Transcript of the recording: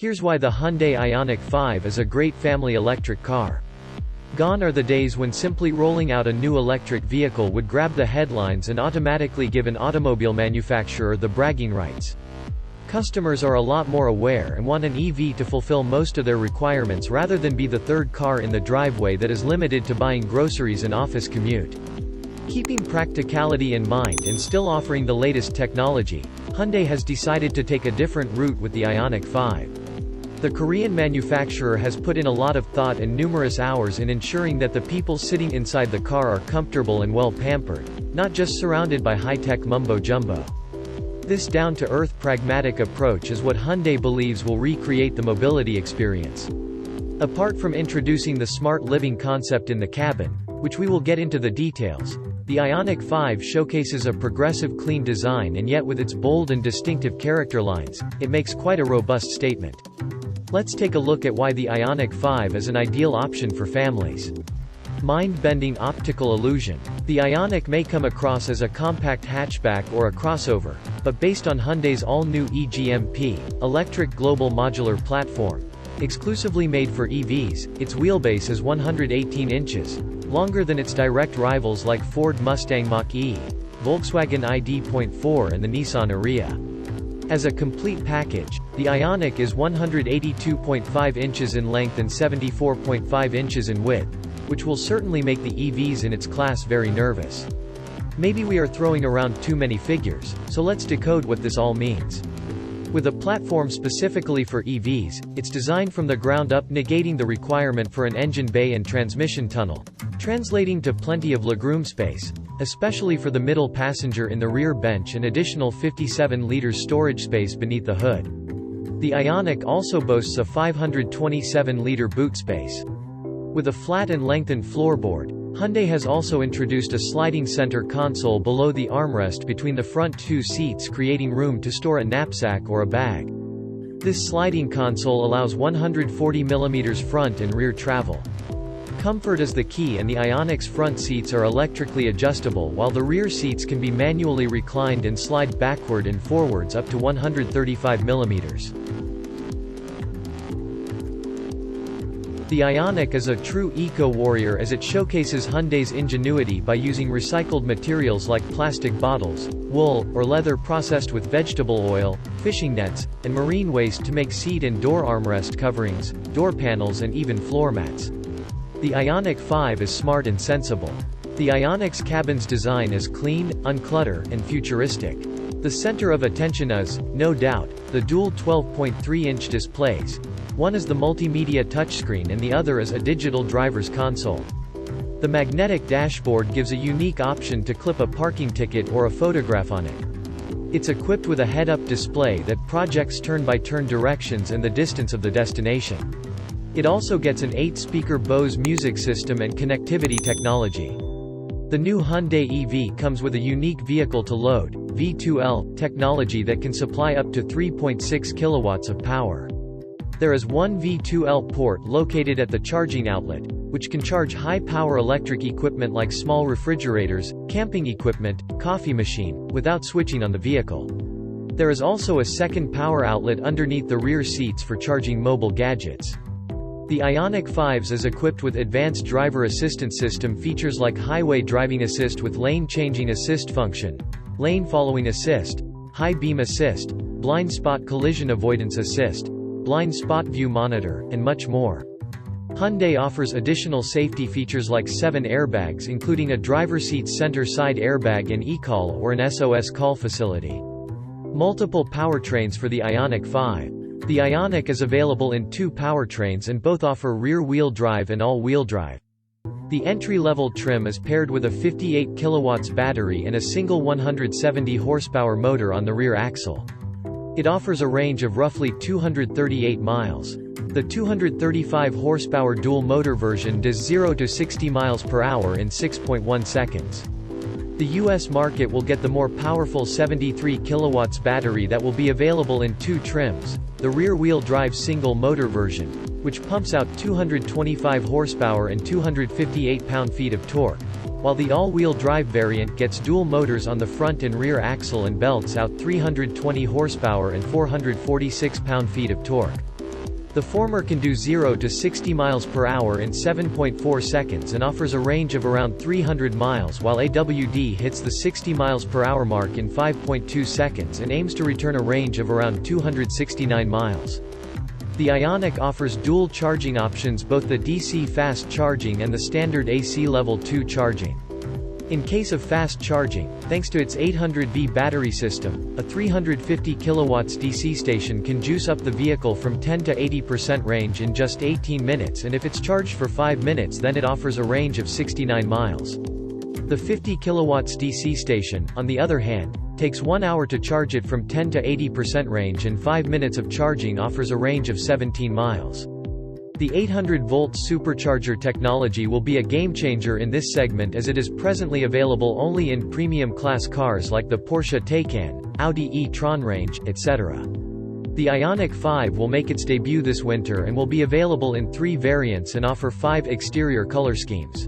Here's why the Hyundai Ioniq 5 is a great family electric car. Gone are the days when simply rolling out a new electric vehicle would grab the headlines and automatically give an automobile manufacturer the bragging rights. Customers are a lot more aware and want an EV to fulfill most of their requirements rather than be the third car in the driveway that is limited to buying groceries and office commute. Keeping practicality in mind and still offering the latest technology, Hyundai has decided to take a different route with the Ioniq 5. The Korean manufacturer has put in a lot of thought and numerous hours in ensuring that the people sitting inside the car are comfortable and well pampered, not just surrounded by high-tech mumbo-jumbo. This down-to-earth pragmatic approach is what Hyundai believes will recreate the mobility experience. Apart from introducing the smart living concept in the cabin, which we will get into the details, the Ioniq 5 showcases a progressive clean design, and yet with its bold and distinctive character lines, it makes quite a robust statement. Let's take a look at why the Ioniq 5 is an ideal option for families. Mind-bending optical illusion. The Ioniq may come across as a compact hatchback or a crossover, but based on Hyundai's all-new EGMP, Electric Global Modular Platform, exclusively made for EVs, its wheelbase is 118 inches, longer than its direct rivals like Ford Mustang Mach-E, Volkswagen ID.4 and the Nissan Ariya. As a complete package, the Ioniq is 182.5 inches in length and 74.5 inches in width, which will certainly make the EVs in its class very nervous. Maybe we are throwing around too many figures, so let's decode what this all means. With a platform specifically for EVs, it's designed from the ground up, negating the requirement for an engine bay and transmission tunnel, translating to plenty of legroom space, especially for the middle passenger in the rear bench, and additional 57 liters storage space beneath the hood. The Ioniq also boasts a 527-liter boot space. With a flat and lengthened floorboard, Hyundai has also introduced a sliding center console below the armrest between the front two seats, creating room to store a knapsack or a bag. This sliding console allows 140 mm front and rear travel. Comfort is the key, and the Ioniq's front seats are electrically adjustable, while the rear seats can be manually reclined and slide backward and forwards up to 135 mm. The Ioniq is a true eco-warrior as it showcases Hyundai's ingenuity by using recycled materials like plastic bottles, wool, or leather processed with vegetable oil, fishing nets, and marine waste to make seat and door armrest coverings, door panels, and even floor mats. The Ioniq 5 is smart and sensible. The Ioniq's cabin's design is clean, uncluttered, and futuristic. The center of attention is, no doubt, the dual 12.3-inch displays. One is the multimedia touchscreen and the other is a digital driver's console. The magnetic dashboard gives a unique option to clip a parking ticket or a photograph on it. It's equipped with a head-up display that projects turn-by-turn directions and the distance of the destination. It also gets an 8-speaker Bose music system and connectivity technology. The new Hyundai EV comes with a unique vehicle-to-load (V2L) technology that can supply up to 3.6 kilowatts of power. There is one V2L port located at the charging outlet, which can charge high-power electric equipment like small refrigerators, camping equipment, coffee machine, without switching on the vehicle. There is also a second power outlet underneath the rear seats for charging mobile gadgets. The Ioniq 5 is equipped with advanced driver assistance system features like highway driving assist with lane changing assist function, lane following assist, high beam assist, blind spot collision avoidance assist, blind spot view monitor, and much more. Hyundai offers additional safety features like 7 airbags, including a driver's seat center side airbag and eCall or an SOS call facility. Multiple powertrains for the Ioniq 5. The Ioniq is available in 2 powertrains and both offer rear-wheel drive and all-wheel drive. The entry-level trim is paired with a 58 kilowatts battery and a single 170 horsepower motor on the rear axle. It offers a range of roughly 238 miles. The 235 horsepower dual motor version does 0 to 60 miles per hour in 6.1 seconds. The US market will get the more powerful 73 kilowatts battery that will be available in 2 trims, the rear-wheel drive single-motor version, which pumps out 225 horsepower and 258 pound-feet of torque, while the all-wheel drive variant gets dual motors on the front and rear axle and belts out 320 horsepower and 446 pound-feet of torque. The former can do 0 to 60 miles per hour in 7.4 seconds and offers a range of around 300 miles, while AWD hits the 60 miles per hour mark in 5.2 seconds and aims to return a range of around 269 miles. The Ioniq offers dual charging options, both the DC fast charging and the standard AC level 2 charging. In case of fast charging, thanks to its 800V battery system, a 350 kW DC station can juice up the vehicle from 10 to 80% range in just 18 minutes, and if it's charged for 5 minutes then it offers a range of 69 miles. The 50 kW DC station, on the other hand, takes 1 hour to charge it from 10 to 80% range, and 5 minutes of charging offers a range of 17 miles. The 800-volt supercharger technology will be a game-changer in this segment, as it is presently available only in premium-class cars like the Porsche Taycan, Audi e-tron range, etc. The Ioniq 5 will make its debut this winter and will be available in 3 variants and offer 5 exterior color schemes.